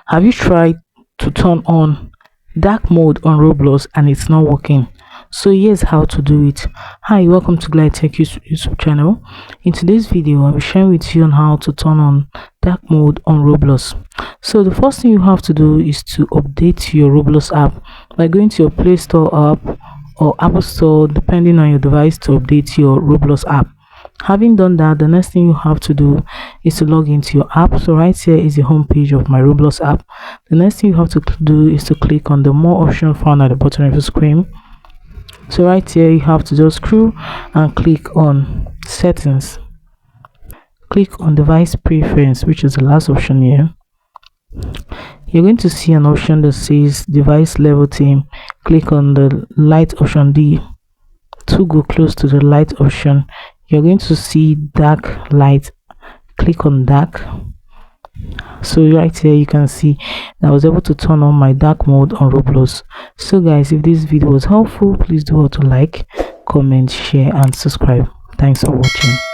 Have you tried to turn on dark mode on Roblox and it's not working? So here's how to do it. Hi, welcome to Glide Tech YouTube channel. In today's video, I'll be sharing with you on how to turn on dark mode on Roblox. So the first thing you have to do is to update your Roblox app by going to your Play Store app or Apple Store, depending on your device, to update your Roblox app. Having done that, the next thing you have to do is to log into your app. So right here is the home page of my Roblox app. The next thing you have to do is to click on the more option found at the bottom of the screen. So right here you have to just scroll and click on settings. Click on device preference, which is the last option here. You're going to see an option that says device level theme. Click on the light option D. To go close to the light option, you're going to see dark light. Click on dark. So right here you can see that I was able to turn on my dark mode on Roblox. So guys, if this video was helpful, please do to like, comment, share and subscribe. Thanks for watching.